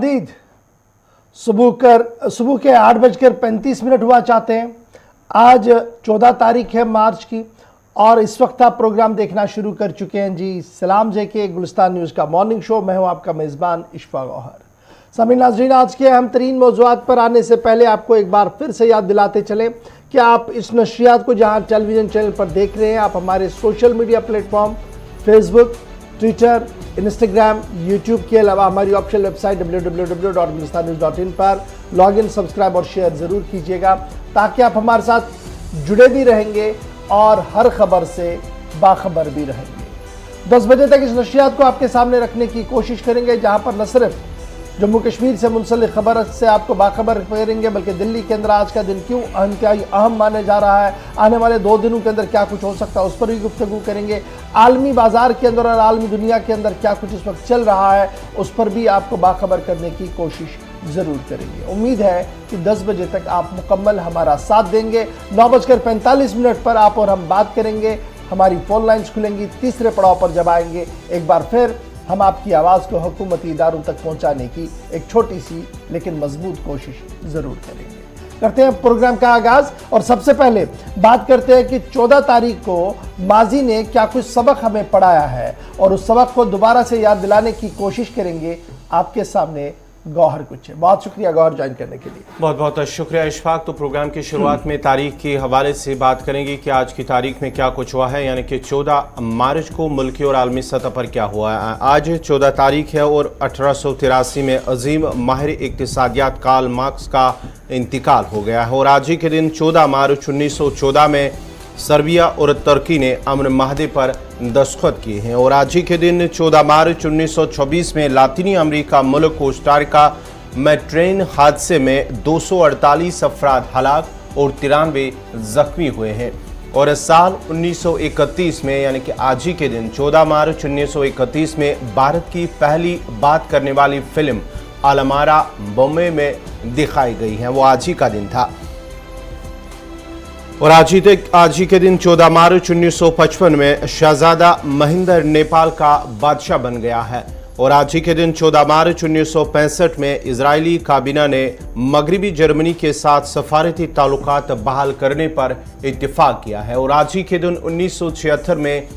खुशामदीद। सुबह के 8:35 हुआ चाहते हैं। आज 14 तारीख है मार्च की और इस वक्त आप प्रोग्राम देखना शुरू कर चुके हैं जी सलाम जेके गुलिस्तान न्यूज़ का मॉर्निंग शो। मैं हूं आपका मेज़बान इशफाक गौहर। सामीन नाज़रीन, आज के अहम तरीन मौज़ूआत पर आने से पहले आपको एक बार फिर से याद दिलाते चलें कि आप इस नशरियात को जहां टेलीविज़न चैनल पर देख रहे हैं, आप हमारे social media platform Facebook, Twitter, Instagram, YouTube के अलावा हमारी ऑफिशियल वेबसाइट www.gulistannews.in पर लॉगिन, सब्सक्राइब और शेयर ज़रूर कीजिएगा ताकि आप हमारे साथ जुड़े भी रहेंगे और हर खबर से बाखबर भी रहेंगे। 10 बजे तक इस नशरियात को आपके सामने रखने की कोशिश करेंगे, जहां पर न सिर्फ जम्मू कश्मीर से मुंसलिक खबर से आपको बाखबर करेंगे बल्कि दिल्ली के अंदर आज का दिन क्यों अहम माने जा रहा है, आने वाले 2 दिनों के अंदर क्या कुछ हो सकता है उस पर भी गुफ्तगू करेंगे। आलमी बाजार के अंदर और आलमी दुनिया के अंदर क्या कुछ इस वक्त चल रहा है उस पर भी आपको बाखबर करने की कोशिश ज़रूर करेंगे। उम्मीद है कि 10 बजे तक आप मुकम्मल हमारा साथ देंगे। 9:45 पर आप और हम बात करेंगे, हमारी फ़ोन लाइन्स खुलेंगी। तीसरे पड़ाव पर जब आएंगे एक बार फिर हम आपकी आवाज़ को हुकूमती इदारों तक पहुंचाने की एक छोटी सी लेकिन मजबूत कोशिश ज़रूर करेंगे। करते हैं प्रोग्राम का आगाज़ और सबसे पहले बात करते हैं कि 14 तारीख को माजी ने क्या कुछ सबक हमें पढ़ाया है और उस सबक को दोबारा से याद दिलाने की कोशिश करेंगे। आपके सामने गौहर कुछ है। बहुत शुक्रिया गौहर ज्वाइन करने के लिए। बहुत बहुत शुक्रिया इशफाक। तो प्रोग्राम की शुरुआत में तारीख के हवाले से बात करेंगे कि आज की तारीख में क्या कुछ हुआ है, यानी कि 14 मार्च को मुल्की और आलमी सतह पर क्या हुआ है। आज 14 तारीख है और 1883 में अजीम माहिर इक्तिसादियात कार्ल मार्क्स का इंतकाल हो गया है। और आज ही के दिन 14 मार्च 1914 में सर्बिया और तुर्की ने अमन माहदे पर दस्तखत किए हैं। और आज ही के दिन 14 मार्च 1926 में लातीनी अमेरिका मुल्क कोस्टारिका में ट्रेन हादसे में 248 अफराद हलाक और 93 जख्मी हुए हैं। और साल 1931 में यानी कि आज ही के दिन 14 मार्च 1931 में भारत की पहली बात करने वाली फिल्म अलमारा बॉम्बे में दिखाई गई है, वो आज ही का दिन था। और आज ही के दिन 14 मार्च 1955 में शहजादा महेंद्र नेपाल का बादशाह बन गया है। और आज ही के दिन 14 मार्च 1965 में इजरायली काबीना ने मगरबी जर्मनी के साथ सफारती ताल्लुकात बहाल करने पर इत्तेफाक किया है। और आज ही के दिन 1976 में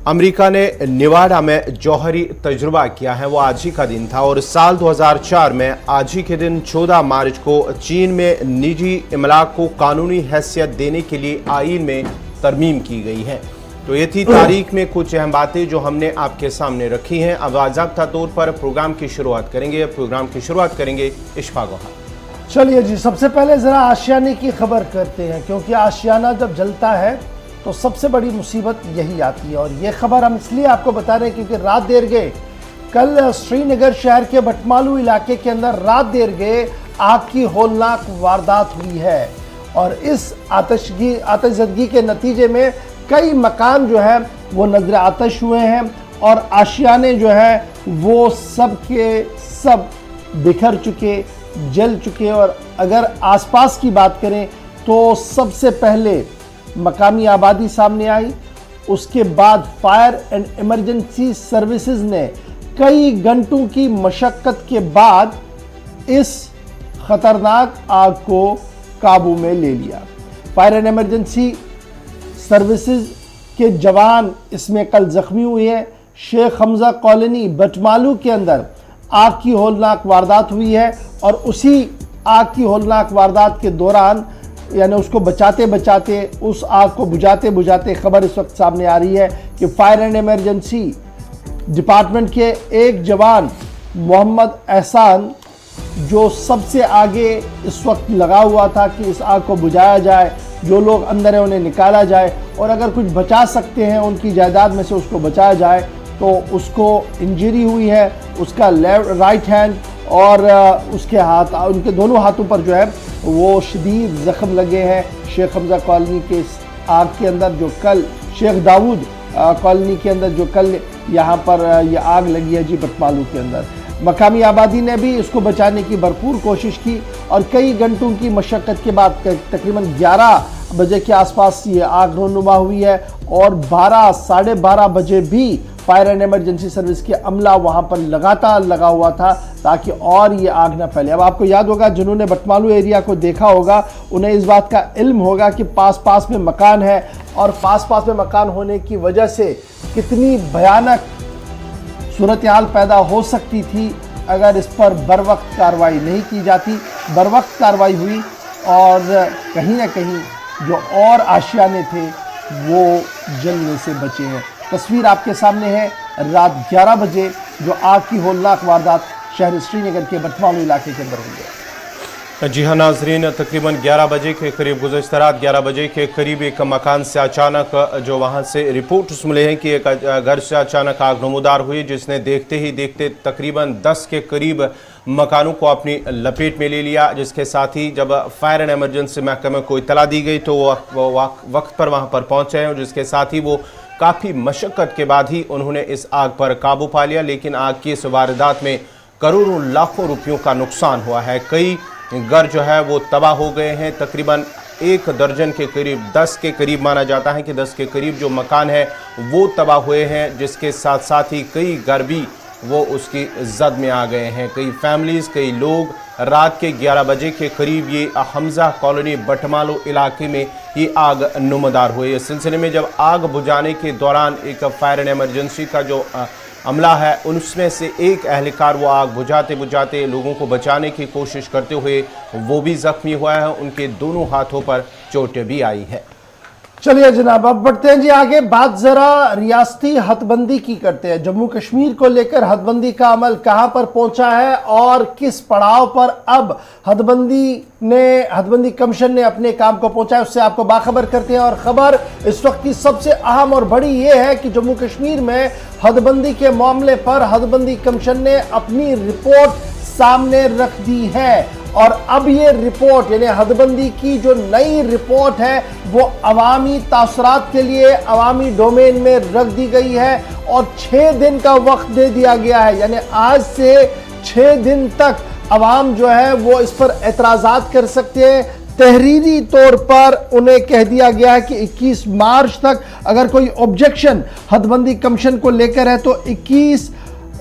अमेरिका ने नेवाडा में जौहरी तजुर्बा किया है, वो आज ही का दिन था। और साल 2004 में आज ही के दिन 14 मार्च को चीन में निजी इमलाक को कानूनी हैसियत देने के लिए आईन में तरमीम की गई है। तो ये थी तारीख में कुछ अहम बातें जो हमने आपके सामने रखी हैं। अब बाज़ाब्ता तौर पर प्रोग्राम की शुरुआत करेंगे इशफाक गौहर। चलिए जी, सबसे पहले ज़रा आशियाने की खबर करते हैं, क्योंकि आशियाना जब जलता है तो सबसे बड़ी मुसीबत यही आती है। और ये खबर हम इसलिए आपको बता रहे हैं क्योंकि रात देर गए कल श्रीनगर शहर के भटमालू इलाके के अंदर रात देर गए आग की होलनाक वारदात हुई है। और इस आतिशज़दगी के नतीजे में कई मकान जो है वो नजर आतश हुए हैं और आशियाने जो है वो सब के सब बिखर चुके, जल चुके। और अगर आसपास की बात करें तो सबसे पहले मकामी आबादी सामने आई, उसके बाद फायर एंड इमरजेंसी सर्विसेज ने कई घंटों की मशक्क़त के बाद इस ख़तरनाक आग को काबू में ले लिया। फायर एंड इमरजेंसी सर्विसेज के जवान इसमें कल ज़ख्मी हुए हैं। शेख हमजा कॉलोनी भटमालू के अंदर आग की होलनाक वारदात हुई है और उसी आग की होलनाक वारदात के दौरान यानी उसको बचाते बचाते, उस आग को बुझाते बुझाते खबर इस वक्त सामने आ रही है कि फायर एंड इमरजेंसी डिपार्टमेंट के एक जवान मोहम्मद एहसान जो सबसे आगे इस वक्त लगा हुआ था कि इस आग को बुझाया जाए, जो लोग अंदर हैं उन्हें निकाला जाए और अगर कुछ बचा सकते हैं उनकी जायदाद में से उसको बचाया जाए, तो उसको इंजरी हुई है। उसका राइट हैंड और उसके हाथ, उनके दोनों हाथों पर जो है वो शदीद ज़ख्म लगे हैं। शेख हमजा कॉलोनी के आग के अंदर जो कल शेख दाऊद कॉलोनी के अंदर जो कल यहाँ पर यह आग लगी है जी भटमालू के अंदर, मकामी आबादी ने भी इसको बचाने की भरपूर कोशिश की और कई घंटों की मशक्क़त के बाद तकरीबन 11 बजे के आसपास ये आग रोनुमा हुई है और 12 साढ़े 12 बजे भी फायर एंड इमरजेंसी सर्विस के अमला वहां पर लगातार लगा हुआ था ताकि और ये आग ना फैले। अब आपको याद होगा, जिन्होंने बटमालू एरिया को देखा होगा उन्हें इस बात का इल्म होगा कि पास पास में मकान है और पास पास में मकान होने की वजह से कितनी भयानक सूरत हाल पैदा हो सकती थी अगर इस पर बर वक्त कार्रवाई नहीं की जाती। बर वक्त कार्रवाई हुई और कहीं ना कहीं जो और आशियाने थे वो जलने से बचे हैं। तस्वीर आपके सामने है रात 11 बजे जो आग की होलनाक वारदात शहर श्रीनगर के बटमालू इलाके के अंदर हुई है। जी हाँ नाजरीन, तकरीबन 11 बजे के करीब गुज़श्ता रात 11 बजे के करीब एक मकान से अचानक जो वहाँ से रिपोर्ट्स मिले हैं कि एक घर से अचानक आग नमूदार हुई जिसने देखते ही देखते तकरीबन 10 के करीब मकानों को अपनी लपेट में ले लिया, जिसके साथ ही जब फायर एंड इमरजेंसी महकमे को इतला दी गई तो वो वक्त पर वहाँ पर पहुँचे हैं, जिसके साथ ही वो काफ़ी मशक्क़त के बाद ही उन्होंने इस आग पर काबू पा लिया। लेकिन आग की इस वारदात में करोड़ों लाखों रुपयों का नुकसान हुआ है। कई घर जो है वो तबाह हो गए हैं। तकरीबन 1 दर्जन के करीब, 10 के करीब माना जाता है कि 10 के करीब जो मकान है वो तबाह हुए हैं, जिसके साथ साथ ही कई घर भी वो उसकी जद में आ गए हैं। कई फैमिलीज़, कई लोग रात के 11 बजे के करीब ये हमजा कॉलोनी बटमालू इलाके में ये आग नुमदार हुई। इस सिलसिले में जब आग बुझाने के दौरान एक फायर एंड इमरजेंसी का जो अमला है उनमें से एक अहलकार वो आग बुझाते बुझाते लोगों को बचाने की कोशिश करते हुए वो भी जख्मी हुआ है। उनके दोनों हाथों पर चोटें भी आई है। चलिए जनाब, अब बढ़ते हैं जी आगे। बात जरा रियासती हदबंदी की करते हैं। जम्मू कश्मीर को लेकर हदबंदी का अमल कहां पर पहुंचा है और किस पड़ाव पर अब हदबंदी कमीशन ने अपने काम को पहुंचा है, उससे आपको बाखबर करते हैं। और खबर इस वक्त की सबसे अहम और बड़ी यह है कि जम्मू कश्मीर में हदबंदी के मामले पर हदबंदी कमीशन ने अपनी रिपोर्ट सामने रख दी है और अब ये रिपोर्ट यानी हदबंदी की जो नई रिपोर्ट है वो अवामी तासरात के लिए अवामी डोमेन में रख दी गई है और 6 दिन का वक्त दे दिया गया है। यानी आज से 6 दिन तक अवाम जो है वो इस पर एतराज़ात कर सकते हैं। तहरीरी तौर पर उन्हें कह दिया गया है कि 21 मार्च तक अगर कोई ऑब्जेक्शन हदबंदी कमीशन को लेकर है तो 21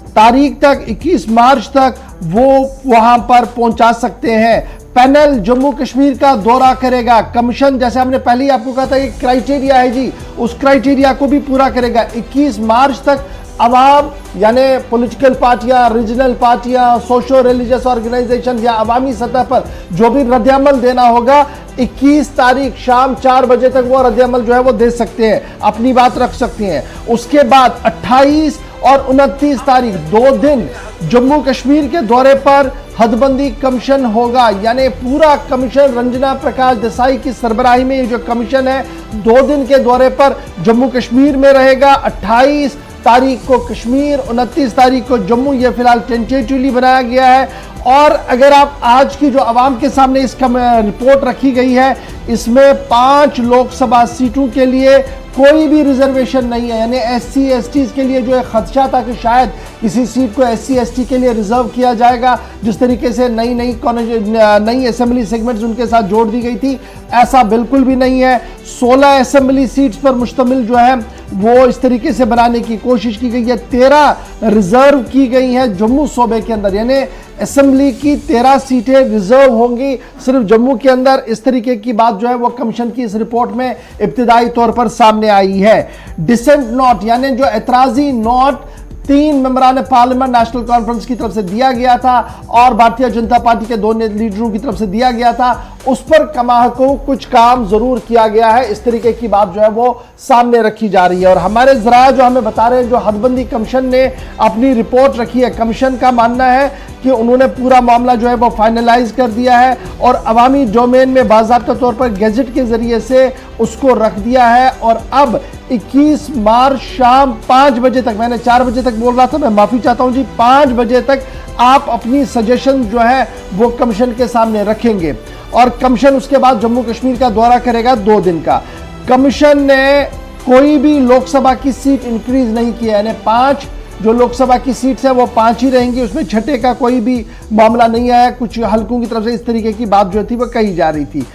तारीख तक, 21 मार्च तक वो वहां पर पहुंचा सकते हैं। पैनल जम्मू कश्मीर का दौरा करेगा। कमीशन, जैसे हमने पहले ही आपको कहा था कि क्राइटेरिया है जी, उस क्राइटेरिया को भी पूरा करेगा। 21 मार्च तक अवाम यानी पॉलिटिकल पार्टियां, रीजनल पार्टियां, सोशो रिलीजियस ऑर्गेनाइजेशन या अवामी सतह पर जो भी रद्दअमल देना होगा 21 तारीख शाम 4 बजे तक वो रद्दअमल जो है वो दे सकते हैं, अपनी बात रख सकते हैं। उसके बाद 28 और 29 तारीख 2 दिन जम्मू कश्मीर के दौरे पर हदबंदी कमीशन होगा। यानी पूरा कमीशन रंजना प्रकाश देसाई की सरबराही में ये जो कमीशन है 2 दिन के दौरे पर जम्मू कश्मीर में रहेगा। 28 तारीख को कश्मीर, 29 तारीख को जम्मू, ये फिलहाल टेंटेटिवली बनाया गया है। और अगर आप आज की जो आवाम के सामने इसका रिपोर्ट रखी गई है, इसमें 5 लोकसभा सीटों के लिए कोई भी रिजर्वेशन नहीं है। यानी SC STs के लिए जो है खदशा था कि शायद किसी सीट को SC ST के लिए रिजर्व किया जाएगा, जिस तरीके से नई असेंबली सेगमेंट्स उनके साथ जोड़ दी गई थी, ऐसा बिल्कुल भी नहीं है। 16 असेंबली सीट्स पर मुश्तमिल जो है वो इस तरीके से बनाने की कोशिश की गई है। 13 रिजर्व की गई हैं जम्मू सूबे के अंदर, यानी असेंबली की 13 सीटें रिजर्व होंगी सिर्फ जम्मू के अंदर। इस तरीके की बात जो है वो कमीशन की इस रिपोर्ट में इब्तिदाई तौर पर सामने आई है। डिसेंट नोट यानी जो एतराजी नोट 3 मेंबरान पार्लियामेंट नेशनल कॉन्फ्रेंस की तरफ से दिया गया था और भारतीय जनता पार्टी के 2 लीडरों की तरफ से दिया गया था, उस पर कमा को कुछ काम जरूर किया गया है। इस तरीके की बात जो है वो सामने रखी जा रही है। और हमारे जराया जो हमें बता रहे हैं, जो हदबंदी कमीशन ने अपनी रिपोर्ट रखी है, कमीशन का मानना है कि उन्होंने पूरा मामला जो है वो फाइनलाइज कर दिया है और अवामी डोमेन में बाज़ाब्ता तौर पर गैजेट के जरिए से उसको रख दिया है। और अब 21 मार्च शाम 5 बजे तक, मैंने 4 बजे तक बोल रहा था, मैं माफ़ी चाहता हूं जी, 5 बजे तक आप अपनी सजेशन जो है वो कमीशन के सामने रखेंगे और कमीशन उसके बाद जम्मू कश्मीर का दौरा करेगा 2 दिन का। कमीशन ने कोई भी लोकसभा की सीट इंक्रीज नहीं किया, यानी 5 जो लोकसभा की सीट्स है वो 5 ही रहेंगी, उसमें छठे का कोई भी मामला नहीं आया। कुछ हलकों की तरफ से इस तरीके की बात जो थी वो कही जा रही थी।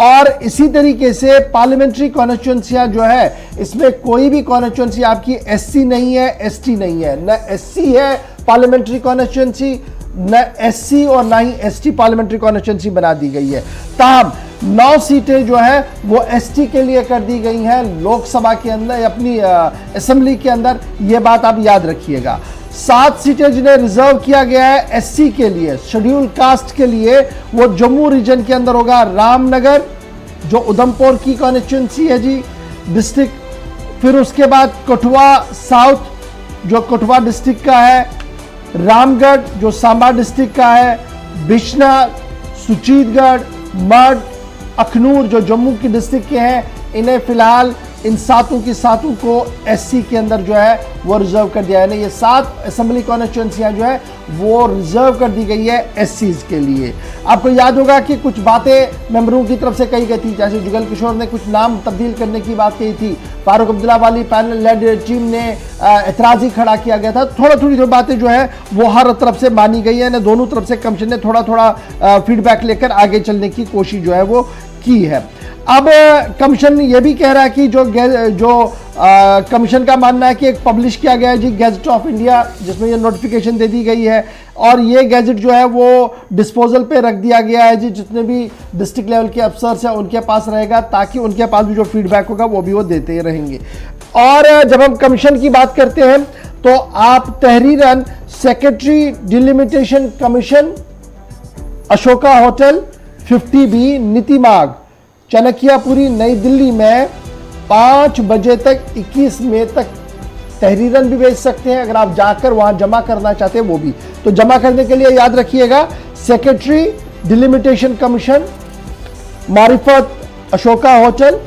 और इसी तरीके से पार्लियामेंट्री कॉन्स्टिट्यूंसियां जो है, इसमें कोई भी कॉन्स्टिट्यूंसी आपकी एससी नहीं है, एसटी नहीं है, न एससी है पार्लियामेंट्री कॉन्स्टिट्यूंसी, न एससी और ना ही एसटी पार्लियामेंट्री कॉन्स्टिट्यूंसी बना दी गई है। ताहम 9 सीटें जो है वो एसटी के लिए कर दी गई हैं लोकसभा के अंदर, अपनी असेंबली के अंदर। ये बात आप याद रखिएगा। 7 सीटें जिन्हें रिजर्व किया गया है एससी के लिए, शेड्यूल कास्ट के लिए, वो जम्मू रीजन के अंदर होगा। रामनगर जो उधमपुर की कॉन्स्टिट्यूंसी है जी, डिस्ट्रिक्ट, फिर उसके बाद कठुआ साउथ जो कठुआ डिस्ट्रिक्ट का है, रामगढ़ जो सांबा डिस्ट्रिक्ट का है, बिश्ना, सुचीतगढ़, मड, अखनूर जो जम्मू की डिस्ट्रिक्ट के हैं, इन्हें फिलहाल इन 7 की 7 को एससी के अंदर जो है वो रिजर्व कर दिया है। ये 7 असेंबली कॉन्स्टिट्यूंसियां जो है वो रिजर्व कर दी गई है एससीज के लिए। आपको याद होगा कि कुछ बातें मेंबरों की तरफ से कही गई थी, जैसे जुगल किशोर ने कुछ नाम तब्दील करने की बात कही थी, फारूक अब्दुल्ला वाली पैनल लेड टीम ने एतराज़ ही खड़ा किया गया था। थोड़ी बातें जो है वो हर तरफ से मानी गई है, दोनों तरफ से कमीशन ने थोड़ा फीडबैक लेकर आगे चलने की कोशिश जो है वो की है। अब कमीशन ये भी कह रहा है कि जो कमीशन का मानना है कि एक पब्लिश किया गया है जी गैजेट ऑफ इंडिया, जिसमें ये नोटिफिकेशन दे दी गई है, और ये गैजेट जो है वो डिस्पोजल पे रख दिया गया है जी, जितने भी डिस्ट्रिक्ट लेवल के अफसर्स हैं उनके पास रहेगा, ताकि उनके पास भी जो फीडबैक होगा वो भी वो देते रहेंगे। और जब हम कमीशन की बात करते हैं तो आप तहरीरन secretary delimitation commission, Ashoka hotel, 50B, Niti मार्ग, चाणक्यपुरी, नई दिल्ली में 5 बजे तक 21 मई तक तहरीरन भी भेज सकते हैं। अगर आप जाकर वहां जमा करना चाहते हैं वो भी, तो जमा करने के लिए याद रखिएगा सेक्रेटरी डिलिमिटेशन कमीशन, मारिफत, अशोका होटल,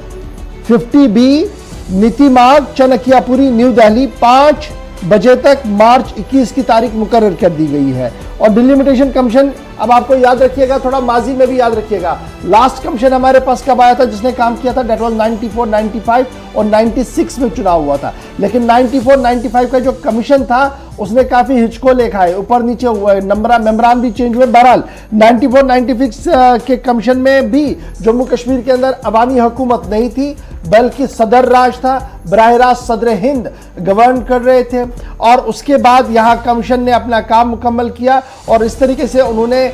50B, नीति मार्ग, चाणक्यपुरी, न्यू दिल्ली, 5 बजे तक मार्च 21 की तारीख मुकर्रर कर दी गई है। और डिलिमिटेशन कमीशन, अब आपको याद रखिएगा, थोड़ा माजी में भी याद रखिएगा, लास्ट कमीशन हमारे पास कब आया था जिसने काम किया था, डेट वाज 94, 95 और 96 में चुनाव हुआ था। लेकिन 94, 95 का जो कमीशन था उसने काफी हिचको लेखा है, ऊपर नीचे हुआ है, मेंबरान भी चेंज हुए। बहरहाल 94, 96 के कमीशन में भी जम्मू कश्मीर के अंदर अवामी हुकूमत नहीं थी, बल्कि सदर राज था, बराह रास्त सदर हिंद गवर्न कर रहे थे। और उसके बाद यहाँ कमीशन ने अपना काम मुकम्मल किया और इस तरीके से उन्होंने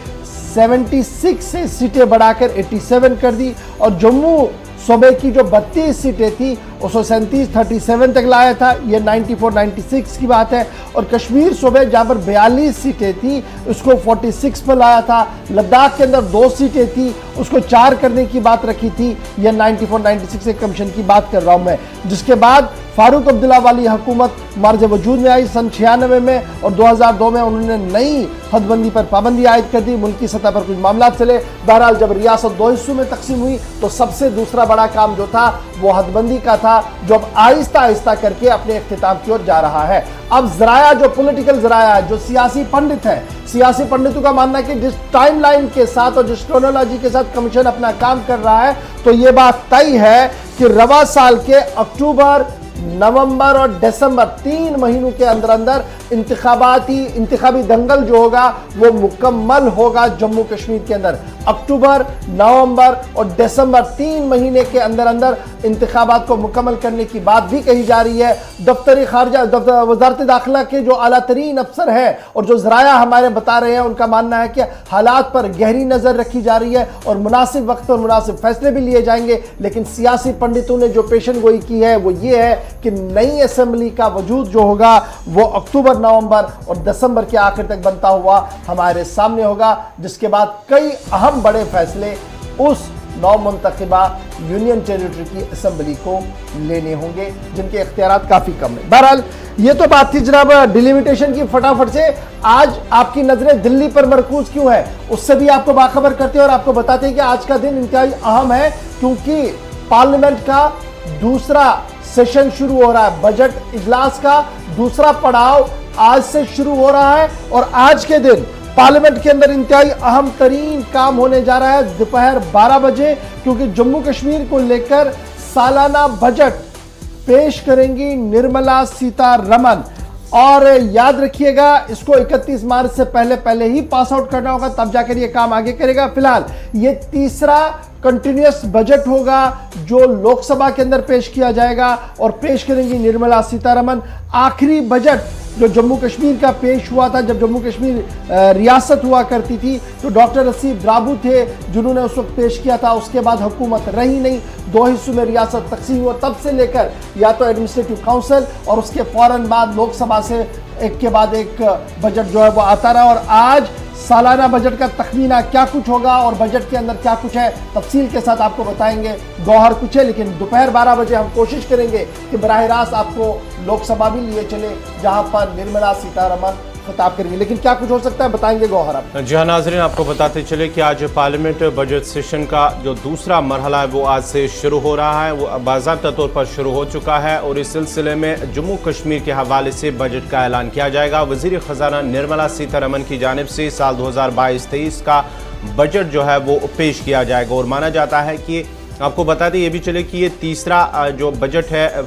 76 से सीटें बढ़ाकर 87 कर दी, और जम्मू सूबे की जो 32 सीटें थी उसको 37 तक लाया था। ये 94, 96 की बात है। और कश्मीर सूबे जहाँ पर 42 सीटें थी उसको 46 पर लाया था। लद्दाख के अंदर 2 सीटें थी उसको 4 करने की बात रखी थी। ये 94, 96 के कमीशन की बात कर रहा हूँ मैं, जिसके बाद फारूक अब्दुल्ला वाली हुकूमत मार्ज वजूद में आई सन 96 में, और 2002 में उन्होंने नई हदबंदी पर पाबंदी आयद कर दी। मुल्की सतह पर कुछ मामला चले। बहरहाल जब रियासत 2 हिस्सों में तकसीम हुई तो सबसे दूसरा बड़ा काम जो था वो हदबंदी का था, जो अब आहिस्ता आहिस्ता करके अपने इख्तिताम की ओर जा रहा है। अब जराया, जो पॉलिटिकल जराया है, जो सियासी पंडित है, सियासी पंडितों का मानना है कि जिस टाइमलाइन के साथ और जिस क्रोनोलॉजी के साथ कमीशन अपना काम कर रहा है, तो ये बात तय है कि रवा साल के अक्टूबर, नवंबर और दिसंबर 3 महीनों के अंदर अंदर इंतखाबी दंगल जो होगा वो मुकम्मल होगा जम्मू कश्मीर के अंदर। अक्टूबर, नवंबर और दिसंबर 3 महीने के अंदर अंदर इंतखाबात को मुकम्मल करने की बात भी कही जा रही है। दफ्तर खारजा, वजारत दाखिला के जो आला तरीन अफसर हैं और जो जराया हमारे बता रहे हैं, उनका मानना है कि हालात पर गहरी नजर रखी जा रही है और मुनासिब वक्त पर मुनासिब फैसले भी लिए जाएंगे। लेकिन सियासी पंडितों ने जो पेशन गोई की है वो ये है कि नई असेंबली का वजूद जो होगा वो अक्टूबर, नवंबर और दिसंबर के आखिर तक बनता हुआ हमारे सामने होगा, जिसके बाद कई अहम बड़े फैसले उस नौमुंतखबा यूनियन टेरिटरी की असेंबली को लेने होंगे, जिनके इख्तियारात काफी कम है। बहरहाल ये तो बात थी जनाब डिलिमिटेशन की। फटाफट से आज आपकी नजरें दिल्ली पर मरकूज क्यों है उससे भी आपको बाखबर करते हैं और आपको बताते हैं कि आज का दिन इंतहाई अहम है, क्योंकि पार्लियामेंट का दूसरा सेशन शुरू हो रहा है। बजट इजलास का दूसरा पड़ाव आज से शुरू हो रहा है और आज के दिन पार्लियामेंट के अंदर इंतहाई अहम तरीन काम होने जा रहा है दोपहर 12 बजे, क्योंकि जम्मू कश्मीर को लेकर सालाना बजट पेश करेंगी निर्मला सीतारमण। और याद रखिएगा इसको 31 मार्च से पहले ही पास आउट करना होगा, तब जाकर ये काम आगे करेगा। फिलहाल ये तीसरा कंटिन्यूअस बजट होगा जो लोकसभा के अंदर पेश किया जाएगा और पेश करेंगी निर्मला सीतारमण। आखिरी बजट जो जम्मू कश्मीर का पेश हुआ था, जब जम्मू कश्मीर रियासत हुआ करती थी, तो डॉक्टर रसीद द्राबू थे जिन्होंने उस वक्त पेश किया था। उसके बाद हुकूमत रही नहीं, 2 हिस्सों में रियासत तकसीम हुआ। तब से लेकर या तो एडमिनिस्ट्रेटिव काउंसिल और उसके फौरन बाद लोकसभा से एक के बाद एक बजट जो है वो आता रहा। और आज सालाना बजट का तखमीना क्या कुछ होगा और बजट के अंदर क्या कुछ है, तफसील के साथ आपको बताएंगे गौहर कुछ है। लेकिन दोपहर 12 बजे हम कोशिश करेंगे कि बराह रास्त आपको लोकसभा भी लिए चले, जहां पर निर्मला सीतारमण खिताब करेंगे। लेकिन क्या कुछ हो सकता है, बताएंगे गौहर आप। जी हाँ नाज़रीन, आपको बताते चले कि आज पार्लियामेंट बजट सेशन का जो दूसरा मरहला है वो आज से शुरू हो रहा है। वो बाज़ाब्ता तौर पर शुरू हो चुका है और इस सिलसिले में जम्मू कश्मीर के हवाले से बजट का ऐलान किया जाएगा। वज़ीर ख़जाना निर्मला सीतारमण की जानिब से साल 2022-23 का बजट जो है वो पेश किया जाएगा। और माना जाता है कि आपको बता दें ये भी चले कि ये तीसरा जो बजट है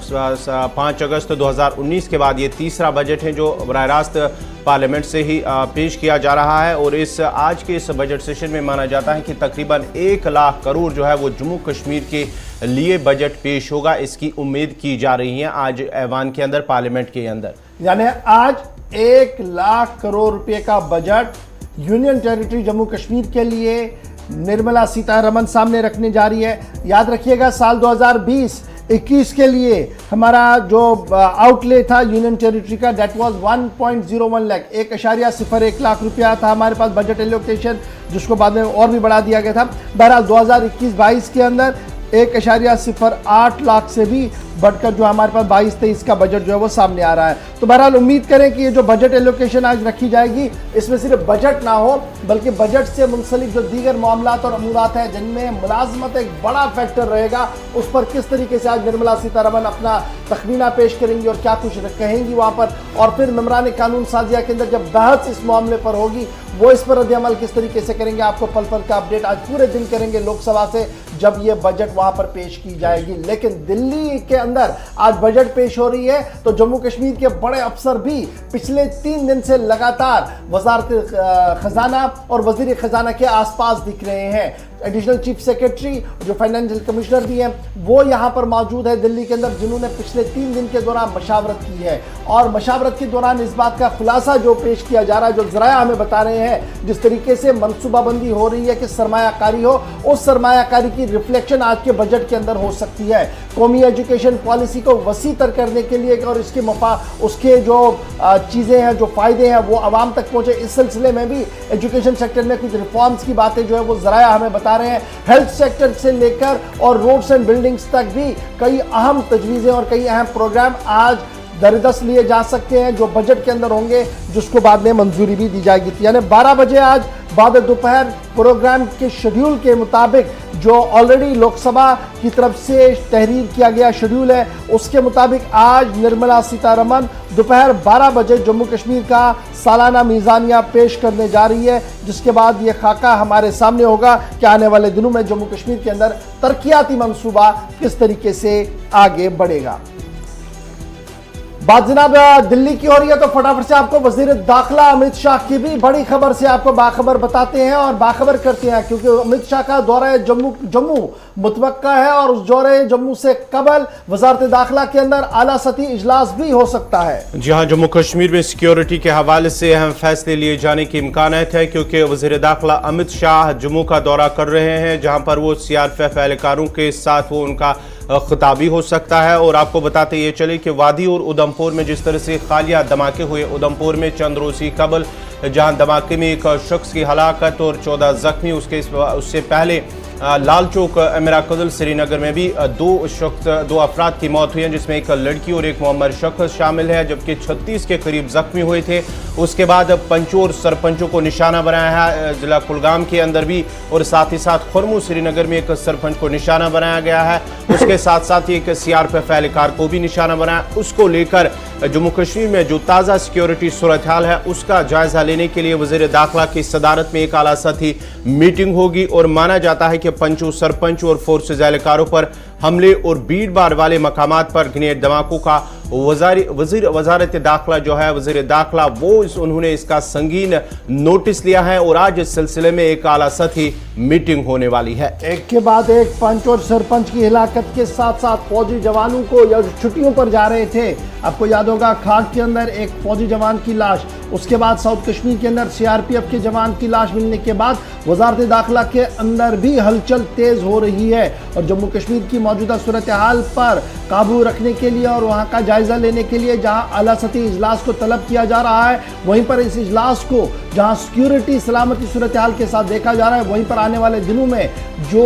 5 अगस्त 2019 के बाद ये तीसरा बजट है जो बराह रास्त पार्लियामेंट से ही पेश किया जा रहा है। और इस आज के इस बजट सेशन में माना जाता है कि तकरीबन 1 लाख करोड़ जो है वो जम्मू कश्मीर के लिए बजट पेश होगा, इसकी उम्मीद की जा रही है आज ऐवान के अंदर, पार्लियामेंट के अंदर। यानी आज 1 लाख करोड़ रुपए का budget union territory Jammu Kashmir के लिए निर्मला सीतारमण सामने रखने जा रही है। याद रखिएगा साल 2020-21 के लिए हमारा जो आउटले था यूनियन टेरिटरी का, दैट वाज 1.01 लाख, 1.01 लाख रुपया था हमारे पास बजट एलोकेशन, जिसको बाद में और भी बढ़ा दिया गया था। बहरहाल 2021-22 के अंदर 1.08 लाख से भी बढ़कर जो हमारे पास 22-23 का बजट जो है वो सामने आ रहा है। तो बहरहाल उम्मीद करें कि ये जो बजट एलोकेशन आज रखी जाएगी, इसमें सिर्फ बजट ना हो बल्कि बजट से मुंसलिक जो दीगर मामलात और अमूरात हैं जिनमें मुलाजमत एक बड़ा फैक्टर रहेगा, उस पर किस तरीके से आज निर्मला सीतारमण अपना तखमीना पेश करेंगी और क्या कुछ कहेंगी वहाँ पर। और फिर मेम्बरान कानून साजिया के अंदर जब बहस इस मामले पर होगी, वो इस पर रद्द-ए-अमल किस तरीके से करेंगे, आपको पल पल का अपडेट आज पूरे दिन करेंगे लोकसभा से जब ये बजट वहाँ पर पेश की जाएगी। लेकिन दिल्ली के अंदर आज बजट पेश हो रही है तो जम्मू कश्मीर के बड़े अफसर भी पिछले 3 दिन से लगातार वजारत खजाना और वजीर खजाना के आसपास दिख रहे हैं। एडिशनल चीफ सेक्रेटरी जो फाइनेंशियल कमिश्नर भी हैं वो यहाँ पर मौजूद है दिल्ली के अंदर, जिन्होंने पिछले 3 दिन के दौरान मशावरत की है। और मशावरत के दौरान इस बात का खुलासा जो पेश किया जा रहा है, जो ज़राया हमें बता रहे हैं, जिस तरीके से मनसूबाबंदी हो रही है कि सरमायाकारी हो, उस सरमायाकारी की रिफ्लेक्शन आज के बजट के अंदर हो सकती है। कौमी एजुकेशन पॉलिसी को वसी तर करने के लिए और उसके जो चीज़ें हैं, जो फ़ायदे हैं वो आवाम तक पहुँचे, इस सिलसिले में भी एजुकेशन सेक्टर में कुछ रिफॉर्म्स की बातें जो है वो ज़राया हमें बता रहे हैं। हेल्थ सेक्टर से लेकर और रोड्स एंड बिल्डिंग्स तक भी कई अहम तजवीज़ें और कई अहम प्रोग्राम आज दरदस्त लिए जा सकते हैं जो बजट के अंदर होंगे, जिसको बाद में मंजूरी भी दी जाएगी। यानी 12 बजे आज बाद दोपहर प्रोग्राम के शेड्यूल के मुताबिक जो ऑलरेडी लोकसभा की तरफ से तहरीर किया गया शेड्यूल है, उसके मुताबिक आज निर्मला सीतारमण दोपहर 12 बजे जम्मू कश्मीर का सालाना मीज़ानिया पेश करने जा रही है, जिसके बाद ये खाका हमारे सामने होगा कि आने वाले दिनों में जम्मू कश्मीर के अंदर तरक्याती मंसूबा किस तरीके से आगे बढ़ेगा। बात जनाब दिल्ली की हो रही है तो फटाफट से आपको वजीर दाखिला अमित शाह की भी बड़ी खबर से आपको बाखबर बताते हैं और बाखबर करते हैं, क्योंकि अमित शाह का दौरा जम्मू मुतवक्का है और उस दौरे जम्मू से कबल वजारत दाखिला के अंदर आला सतही इजलास भी हो सकता है। जी हाँ, जम्मू कश्मीर में सिक्योरिटी के हवाले से अहम फैसले लिए जाने की इम्कानात है, क्योंकि वजीर दाखिला अमित शाह जम्मू का दौरा कर रहे हैं, जहाँ पर वो CRPF एहलकारों के साथ वो उनका खिताबी हो सकता है। और आपको बताते ये चले कि वादी और उधमपुर में जिस तरह से खालिया धमाके हुए, उधमपुर में चंद रोज़ी कबल जहां धमाके में एक शख्स की हलाकत और 14 जख्मी, उससे पहले लाल चौक अमीराकदल श्रीनगर में भी दो अफराद की मौत हुई है, जिसमें एक लड़की और एक मुअम्मर शख्स शामिल है, जबकि 36 के करीब जख्मी हुए थे। उसके बाद पंचों और सरपंचों को निशाना बनाया है जिला कुलगाम के अंदर भी, और साथ ही साथ खुरमू श्रीनगर में एक सरपंच को निशाना बनाया गया है। उसके साथ साथ एक CRPF एहलकार को भी निशाना बनाया। उसको लेकर जम्मू कश्मीर में जो ताज़ा सिक्योरिटी सूरत हाल है उसका जायजा लेने के लिए वज़ीर दाखिला की सदारत में एक आला सतही मीटिंग होगी और माना जाता है कि पंचों, सरपंच और फोर्सेज एहलकारों पर हमले और भीड़ भाड़ वाले मकामात पर ग्रेनेड धमाकों का वज़ारत दाखिला जो है, वज़ीर दाखिला उन्होंने इसका संगीन नोटिस लिया है और आज इस सिलसिले में एक आला सतही मीटिंग होने वाली है। एक के बाद एक पंच और सरपंच की हिलाकत के साथ साथ फौजी जवानों को या छुट्टियों पर जा रहे थे, आपको याद होगा खाक के अंदर एक फौजी जवान की लाश, उसके बाद साउथ कश्मीर के अंदर सीआरपीएफ के जवान की लाश मिलने के बाद वजारत दाखिला के अंदर भी हलचल तेज हो रही है और जम्मू कश्मीर की मौजूदा सूरत हाल पर काबू रखने के लिए और वहां का जायजा लेने के लिए जहां आला सतही इजलास को तलब किया जा रहा है, वहीं पर इस इजलास को जहां सिक्योरिटी सलामती सूरत हाल के साथ देखा जा रहा है, वहीं पर आने वाले दिनों में जो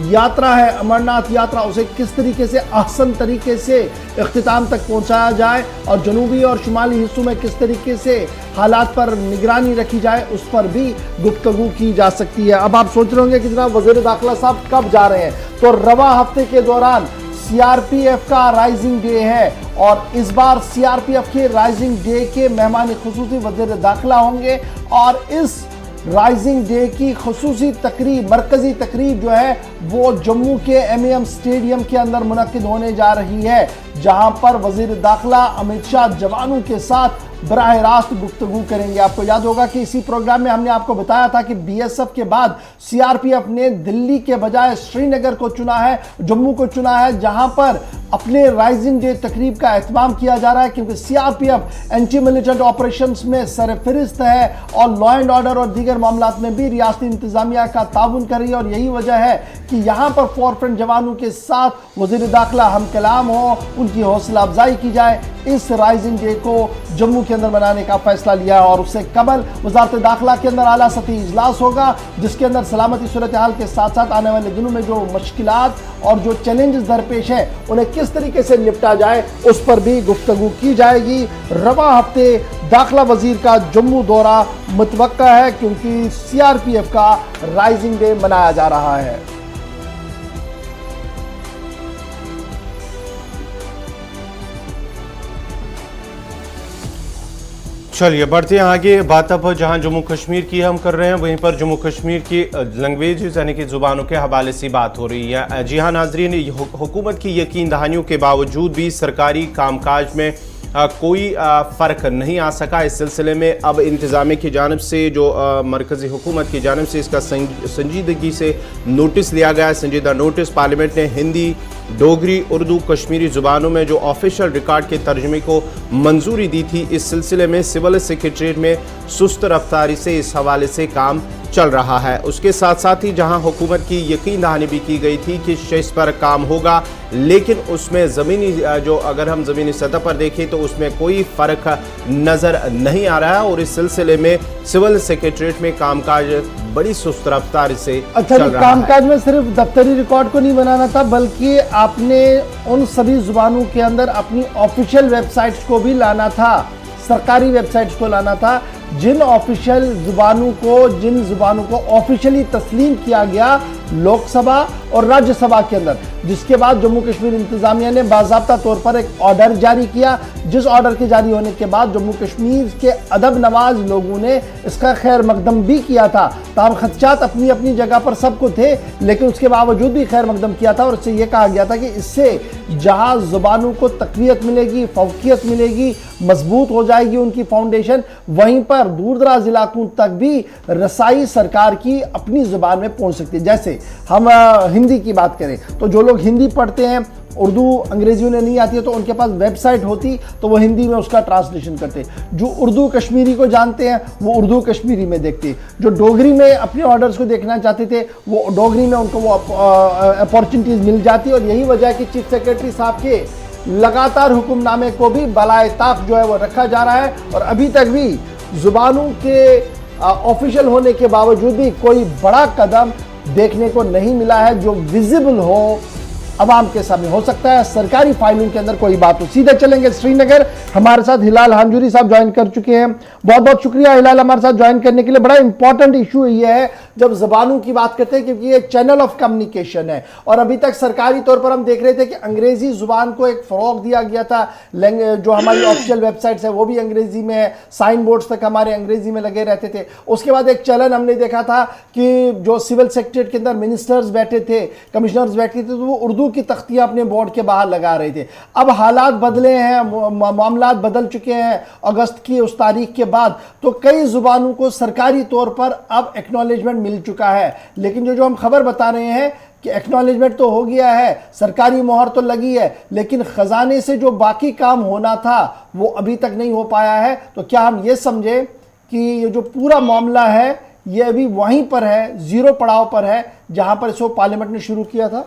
यात्रा है अमरनाथ यात्रा, उसे किस तरीके से आसान तरीके से इख्तिताम तक पहुंचाया जाए और जनूबी और शुमाली हिस्सों में किस तरीके से हालात पर निगरानी रखी जाए, उस पर भी गुफ्तगू की जा सकती है। अब आप सोच रहे होंगे कि जनाब वज़ीर दाखिला साहब कब जा रहे हैं, तो रवा हफ्ते के दौरान सीआरपीएफ का राइजिंग डे है और इस बार सीआरपीएफ के राइजिंग डे के मेहमान खुसूसी वज़ीर दाखिला होंगे और इस राइजिंग डे की खुसूसी तकरीब, मरकजी तकरीब जो है वो जम्मू के एमएएम स्टेडियम के अंदर मुनक्किद होने जा रही है, जहां पर वज़ीर दाखिला अमित शाह जवानों के साथ बराह रास्त गुफ्तगू करेंगे। आपको याद होगा कि इसी प्रोग्राम में हमने आपको बताया था कि बीएसएफ के बाद सीआरपीएफ ने दिल्ली के बजाय श्रीनगर को चुना है, जम्मू को चुना है, जहां पर अपने राइजिंग डे तकरीब का एहतमाम किया जा रहा है, क्योंकि सीआरपीएफ एंटी मिलिटेंट ऑपरेशंस में सरफहरिस्त है और लॉ एंड ऑर्डर और दीगर मामलात में भी रियासती इंतजामिया का ताउन कर रही है और यही वजह है कि यहां पर फोरफ्रंट जवानों के साथ वज़ीर दाखिला हम कलाम हो, उनकी हौसला अफजाई की जाए। इस राइजिंग डे को जम्मू के अंदर मनाने का फैसला लिया है और उससे कबल वजारत दाखिला के अंदर आला सतही इजलास होगा, जिसके अंदर सलामती सूरत हाल के साथ साथ आने वाले दिनों में जो मुश्किलात और जो चैलेंजेस दरपेश हैं उन्हें किस तरीके से निपटा जाए, उस पर भी गुफ्तगू की जाएगी। रवा हफ्ते दाखिला वजीर का जम्मू दौरा मुतवक्का है, क्योंकि सीआरपीएफ का राइजिंग डे मनाया जा रहा है। चलिए बढ़ते हैं आगे। बात अब जहां जम्मू कश्मीर की हम कर रहे हैं, वहीं पर जम्मू कश्मीर की लैंग्वेज यानी कि ज़ुबानों के हवाले से बात हो रही है। जी हाँ नाजरीन, हुकूमत की यकीन दहानियों के बावजूद भी सरकारी कामकाज में कोई फ़र्क नहीं आ सका। इस सिलसिले में अब इंतज़ामिया की जानिब से जो मरकज़ी हुकूमत की जानिब से इसका संजीदगी से नोटिस लिया गया है। संजीदा नोटिस पार्लियामेंट ने हिंदी, डोगरी, उर्दू, कश्मीरी ज़ुबानों में जो ऑफिशियल रिकॉर्ड के तर्जुमे को मंजूरी दी थी, इस सिलसिले में सिविल सेक्रेटरीट में सुस्त रफ्तारी से इस हवाले से काम चल रहा है। उसके साथ साथ ही जहां हुकूमत की यकीन दहानी भी की गई थी कि इस पर काम होगा, लेकिन उसमें ज़मीनी जो अगर हम ज़मीनी सतह पर देखें तो उसमें कोई फ़र्क नज़र नहीं आ रहा है और इस सिलसिले में सिविल सेक्रेटरीट में कामकाज बड़ी सुस्त रफ्तार से चल रहा है। कामकाज में सिर्फ दफ्तरी रिकॉर्ड को नहीं बनाना था, बल्कि आपने उन सभी जुबानों के अंदर अपनी ऑफिशियल वेबसाइट्स को भी लाना था, सरकारी वेबसाइट्स को लाना था, जिन जुबानों को ऑफिशियली तस्लीम किया गया लोकसभा और राज्यसभा के अंदर, जिसके बाद जम्मू कश्मीर इंतजामिया ने बाज़ाब्ता तौर पर एक ऑर्डर जारी किया, जिस ऑर्डर के जारी होने के बाद जम्मू कश्मीर के अदब नवाज लोगों ने इसका खैर मकदम भी किया था। ताम खदशात अपनी अपनी जगह पर सबको थे, लेकिन उसके बावजूद भी खैर मकदम किया था और इससे यह कहा गया था कि इससे जहां जुबानों को तकवीयत मिलेगी, फौकियत मिलेगी, मजबूत हो जाएगी उनकी फाउंडेशन, वहीं पर दूर दराज इलाकों तक भी रसाई सरकार की अपनी जुबान में पहुंच सकती है। जैसे हम हिंदी की बात करें तो जो लोग हिंदी पढ़ते हैं, उर्दू अंग्रेजी उन्हें नहीं आती है, तो उनके पास वेबसाइट होती तो वो हिंदी में उसका ट्रांसलेशन करते। जो उर्दू कश्मीरी को जानते हैं वो उर्दू कश्मीरी में देखते, जो डोगरी में अपने ऑर्डर्स को देखना चाहते थे वो डोगरी में उनको वो अपॉर्चुनिटीज़ मिल जाती। और यही वजह है कि चीफ सेक्रेटरी साहब के लगातार हुक्मनामे को भी बलाए ताक जो है वो रखा जा रहा है और अभी तक भी जुबानों के ऑफिशियल होने के बावजूद भी कोई बड़ा कदम देखने को नहीं मिला है जो विजिबल हो अवाम के सामने। हो सकता है सरकारी फाइलों के अंदर कोई बात हो। सीधे चलेंगे श्रीनगर, हमारे साथ हिलाल हांजूरी साहब ज्वाइन कर चुके हैं। बहुत बहुत शुक्रिया हिलाल हमारे साथ ज्वाइन करने के लिए। बड़ा इंपॉर्टेंट इशू ये है जब जबानों की बात करते हैं, क्योंकि ये चैनल ऑफ कम्युनिकेशन है और अभी तक सरकारी तौर पर हम देख रहे थे कि अंग्रेजी जुबान को एक फरोग दिया गया था। जो हमारी ऑफिशियल वेबसाइट्स है वो भी अंग्रेजी में है, साइन बोर्ड्स तक हमारे अंग्रेजी में लगे रहते थे। उसके बाद एक चलन हमने देखा था कि जो सिविल सेक्रेटरीट के अंदर मिनिस्टर्स बैठे थे, कमिश्नर्स बैठे थे, तो वो उर्दू की तख्तियां अपने बोर्ड के बाहर लगा रहे थे। अब हालात बदले हैं, मामलात बदल चुके हैं अगस्त की उस तारीख के बाद, तो कई जुबानों को सरकारी तौर पर अब एक्नॉलेजमेंट मिल चुका है। लेकिन जो हम खबर बता रहे हैं कि एक्नॉलेजमेंट तो हो गया है, सरकारी मोहर तो लगी है, लेकिन खजाने से जो बाकी काम होना था वो अभी तक नहीं हो पाया है। तो क्या हम ये समझे कि ये जो पूरा मामला है ये अभी वहीं पर है, जीरो पड़ाव पर है जहां पर इसको पार्लियामेंट ने शुरू किया था?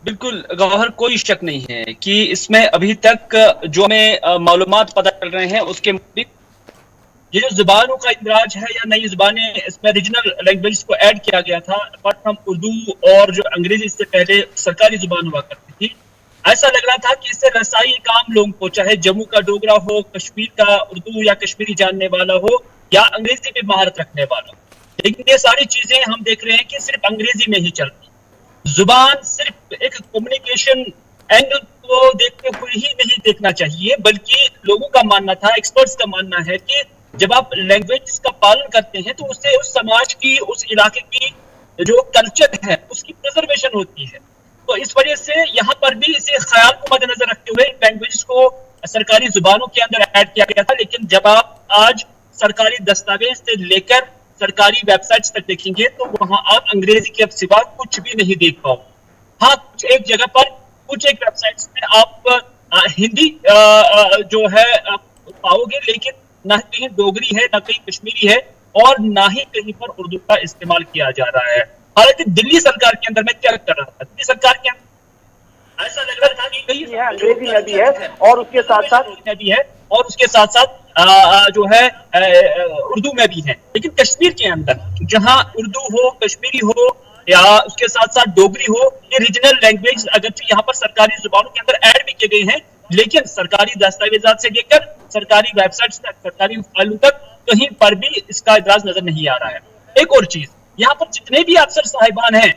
बिल्कुल गौहर, कोई शक नहीं है कि इसमें अभी तक जो हमें मालूमात पता चल रहे हैं उसके मुताबिक ये जो जुबानों का इंदराज है या नई जुबानें, इसमें रीजनल लैंग्वेज को ऐड किया गया था। अपार्ट फ्रॉम उर्दू और जो अंग्रेजी इससे पहले सरकारी जुबान हुआ करती थी, ऐसा लग रहा था कि इससे रसाई काम लोगों को, चाहे जम्मू का डोगरा हो, कश्मीर का उर्दू या कश्मीरी जानने वाला हो या अंग्रेजी में महारत रखने वाला हो, लेकिन ये सारी चीजें हम देख रहे हैं कि सिर्फ अंग्रेजी में ही चलती। जुबान सिर्फ एक कम्युनिकेशन एंगल को देखते हुए ही नहीं देखना चाहिए, बल्कि लोगों का मानना था, एक्सपर्ट्स का मानना है कि जब आप लैंग्वेज का पालन करते हैं तो उससे उस समाज की, उस इलाके की जो कल्चर है उसकी प्रिजर्वेशन होती है। तो इस वजह से यहाँ पर भी इसे ख्याल को मद्देनजर रखते हुए लैंग्वेज को सरकारी जुबानों के अंदर ऐड किया गया था। लेकिन जब आप आज सरकारी दस्तावेज से लेकर सरकारी वेबसाइट्स तक देखेंगे तो वहां आप अंग्रेजी के सिवा कुछ भी नहीं देख पाओ। हाँ, कुछ एक जगह पर, कुछ एक वेबसाइट्स में आप हिंदी जो है पाओगे, लेकिन ना कहीं डोगरी है, ना कहीं कश्मीरी है और ना ही कहीं पर उर्दू का इस्तेमाल किया जा रहा है। हालांकि दिल्ली सरकार के अंदर मैं क्या कर रहा था, दिल्ली सरकार के अंदर ऐसा लग रहा था कि कहीं अंग्रेजी में भी है और उसके साथ साथ में भी है और उसके साथ साथ जो है उर्दू में भी है। लेकिन कश्मीर के अंदर जहां उर्दू हो, कश्मीरी हो या उसके साथ साथ डोगरी हो, ये रीजनल लैंग्वेज अगरचे यहाँ पर सरकारी जुबानों के अंदर ऐड भी किए गए हैं, लेकिन सरकारी दस्तावेजात से लेकर सरकारी वेबसाइट्स तक, सरकारी फाइलों तक कहीं पर भी इसका इदराज नजर नहीं आ रहा है। एक और चीज, यहाँ पर जितने भी अफसर साहिबान हैं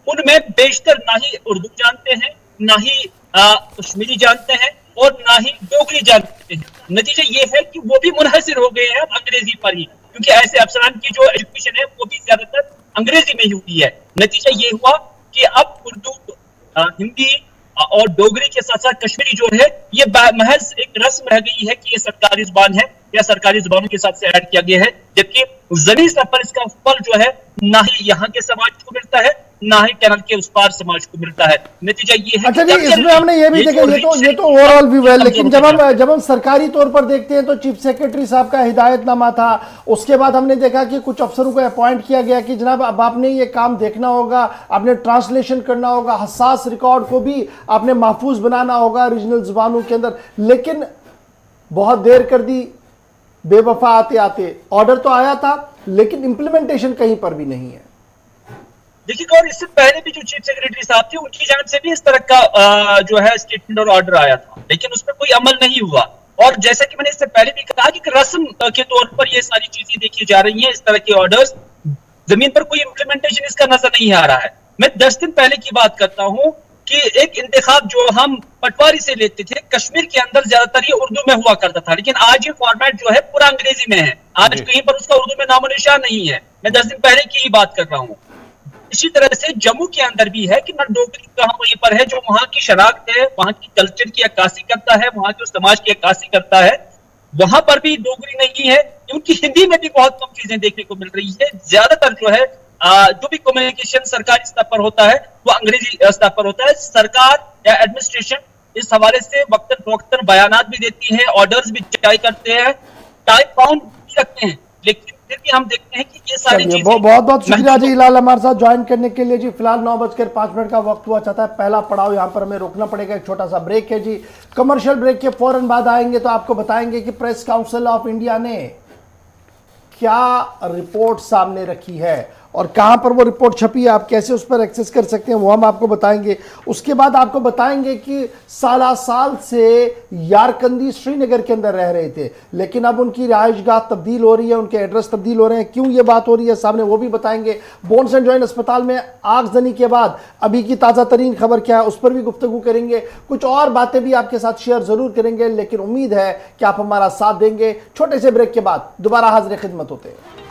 उनमें बेशतर ना ही उर्दू जानते हैं, ना ही कश्मीरी जानते हैं और ना ही डोगरी जानते हैं। नतीजा ये है कि वो भी मुनहसिर हो गए हैं अब अंग्रेजी पर ही, क्योंकि ऐसे अफसरान की जो एजुकेशन है वो भी ज्यादातर अंग्रेजी में ही हुई है। नतीजा ये हुआ कि अब उर्दू, हिंदी और डोगरी के साथ साथ कश्मीरी जो है ये महज एक रस्म रह गई है कि ये सरकारी जुबान है या सरकारी जुबानों के साथ से ऐड किया गया है, जबकि जमीन स्तर पर इसका फल जो है ना ही यहाँ के समाज को मिलता है, ना ही कैनाल के उस पार समाज को मिलता है। नतीजा ये है। अच्छा जी, इसमें हमने ये भी देखा, ये तो ओवरऑल व्यू है, लेकिन जब हम सरकारी तौर पर देखते हैं तो चीफ सेक्रेटरी साहब का हिदायतनामा था, उसके बाद हमने देखा कि कुछ अफसरों को अपॉइंट किया गया कि जनाब अब आपने ये काम देखना होगा, आपने ट्रांसलेशन करना होगा, हसास रिकॉर्ड को भी आपने महफूज बनाना होगा रीजनल जुबानों के अंदर। लेकिन बहुत देर कर दी, बेवफा आते आते ऑर्डर तो आया था लेकिन इंप्लीमेंटेशन कहीं पर भी नहीं है। देखिए, और इससे पहले भी जो चीफ सेक्रेटरी साहब थे उनकी जानिब से भी इस तरह का जो है स्टेटमेंट और ऑर्डर आया था, लेकिन उस पर कोई अमल नहीं हुआ। और जैसा कि मैंने इससे पहले भी कहा कि रस्म के तौर पर ये सारी चीजें देखी जा रही हैं, इस तरह के ऑर्डर्स, जमीन पर कोई इंप्लीमेंटेशन इसका नजर नहीं आ रहा है। मैं 10 दिन पहले की बात करता हूं कि एक इंतखाब जो हम पटवारी से लेते थे कश्मीर के अंदर ज्यादातर ये उर्दू में हुआ करता था, लेकिन आज ये फॉर्मेट जो है पूरा अंग्रेजी में है। आज कहीं पर उसका उर्दू में नामो निशान नहीं है। मैं 10 दिन पहले की ही बात कर रहा हूँ। इसी तरह से जम्मू के अंदर भी है कि न डोगरी कहाँ वहीं पर है, जो वहां की शनाख्त है, वहां की कल्चर की अक्कासी करता है, वहां के समाज की अक्कासी करता है, वहां पर भी डोगरी नहीं है। क्योंकि हिंदी में भी बहुत कम चीजें देखने को मिल रही है। ज्यादातर जो है जो भी कम्युनिकेशन सरकारी स्तर पर होता है वो अंग्रेजी स्तर पर होता है। सरकार या एडमिनिस्ट्रेशन इस हवाले से वक्तन फवक्तन बयानात भी देती है, ऑर्डर्स भी जारी करते हैं, टाइम बाउंड भी रखते हैं, लेकिन फिर भी हम देखते हैं कि ये सारी चीजें। बहुत बहुत शुक्रिया जी इलाल हमारे साथ ज्वाइन करने के लिए जी। फिलहाल 9:05 का वक्त हुआ चाहता है, पहला पड़ाव यहाँ पर हमें रोकना पड़ेगा, एक छोटा सा ब्रेक है जी। कमर्शियल ब्रेक के फौरन बाद आएंगे तो आपको बताएंगे कि प्रेस काउंसिल ऑफ इंडिया ने क्या रिपोर्ट सामने रखी है और कहां पर वो रिपोर्ट छपी है, आप कैसे उस पर एक्सेस कर सकते हैं वो हम आपको बताएंगे। उसके बाद आपको बताएंगे कि साल से यारकंदी श्रीनगर के अंदर रह रहे थे, लेकिन अब उनकी रिहाइशगाह तब्दील हो रही है, उनके एड्रेस तब्दील हो रहे हैं, क्यों ये बात हो रही है सामने वो भी बताएंगे। बोन्स एंड जॉइंट अस्पताल में आगजनी के बाद अभी की ताज़ा तरीन खबर क्या है उस पर भी गुफ्तगू करेंगे। कुछ और बातें भी आपके साथ शेयर जरूर करेंगे, लेकिन उम्मीद है कि आप हमारा साथ देंगे। छोटे से ब्रेक के बाद दोबारा हाजिर खिदमत होते हैं।